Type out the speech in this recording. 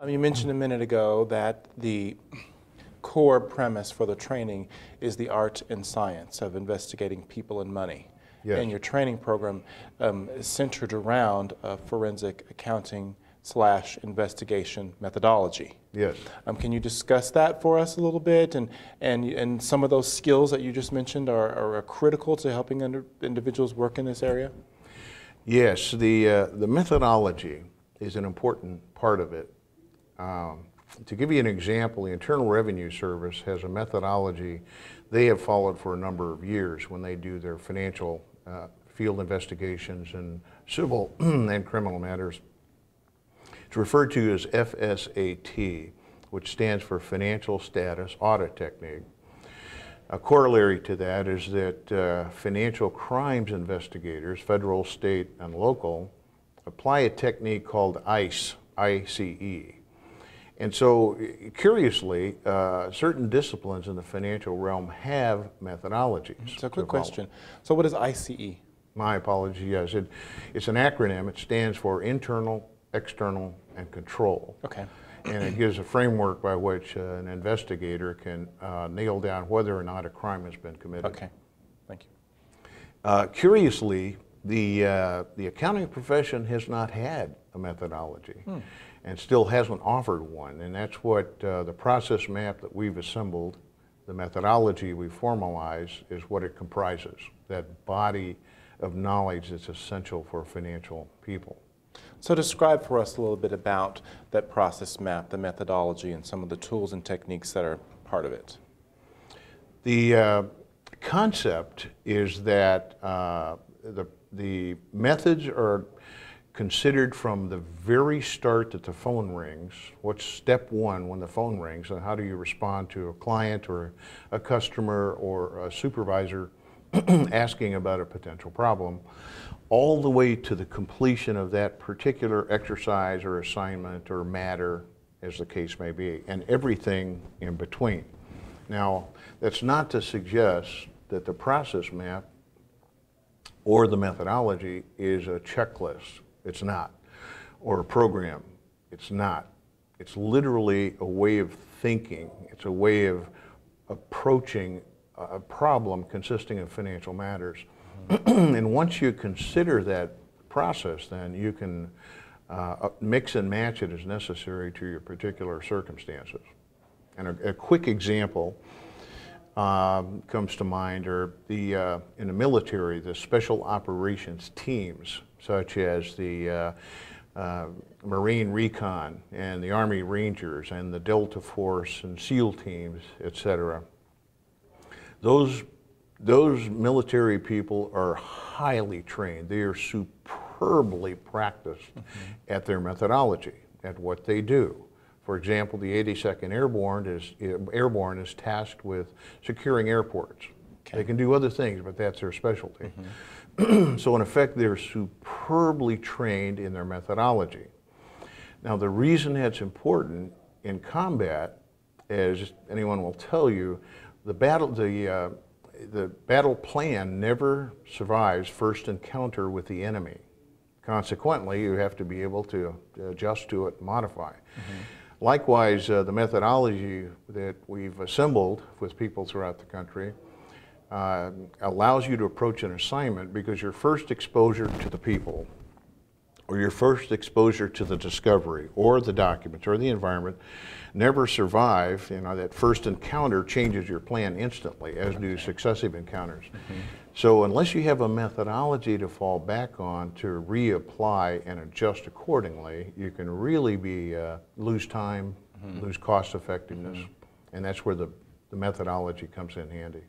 You mentioned a minute ago that the core premise for the training is the art and science of investigating people and money. Yes. And your training program is centered around forensic accounting / investigation methodology. Yes. Can you discuss that for us a little bit? And some of those skills that you just mentioned are critical to helping individuals work in this area? Yes, the methodology is an important part of it. To give you an example, the Internal Revenue Service has a methodology they have followed for a number of years when they do their financial field investigations in civil and criminal matters. It's referred to as FSAT, which stands for Financial Status Audit Technique. A corollary to that is that financial crimes investigators, federal, state, and local, apply a technique called ICE. And so, curiously, certain disciplines in the financial realm have methodologies. So, quick question. So, what is ICE? My apologies, yes. It's an acronym. It stands for Internal, External, and Control. Okay. And it gives a framework by which an investigator can nail down whether or not a crime has been committed. Okay. Thank you. Curiously, the accounting profession has not had a methodology and still hasn't offered one, and that's what the process map that we've assembled, the methodology we formalize, is what it comprises, that body of knowledge that's essential for financial people. So describe for us a little bit about that process map, the methodology, and some of the tools and techniques that are part of it. The concept is that the methods are considered from the very start that the phone rings. What's step one when the phone rings, and how do you respond to a client or a customer or a supervisor asking about a potential problem, all the way to the completion of that particular exercise or assignment or matter, as the case may be, and everything in between. Now, that's not to suggest that the process map or the methodology is a checklist. It's not. Or a program. It's not. It's literally a way of thinking. It's a way of approaching a problem consisting of financial matters. And once you consider that process, then you can mix and match it as necessary to your particular circumstances. And a quick example comes to mind are in the military, the special operations teams, such as the Marine Recon and the Army Rangers and the Delta Force and SEAL teams, etc. Those military people are highly trained. They are superbly practiced at their methodology, at what they do. For example, the 82nd Airborne is tasked with securing airports. Okay. They can do other things, but that's their specialty. So in effect, they're superbly trained in their methodology. Now, the reason that's important in combat, as anyone will tell you, the battle plan never survives first encounter with the enemy. Consequently, you have to be able to adjust to it and modify. Likewise, the methodology that we've assembled with people throughout the country allows you to approach an assignment because your first exposure to the people, or your first exposure to the discovery, or the documents, or the environment, never survive. You know, that first encounter changes your plan instantly, as do successive encounters. So unless you have a methodology to fall back on to reapply and adjust accordingly, you can really lose time, lose cost effectiveness, and that's where the methodology comes in handy.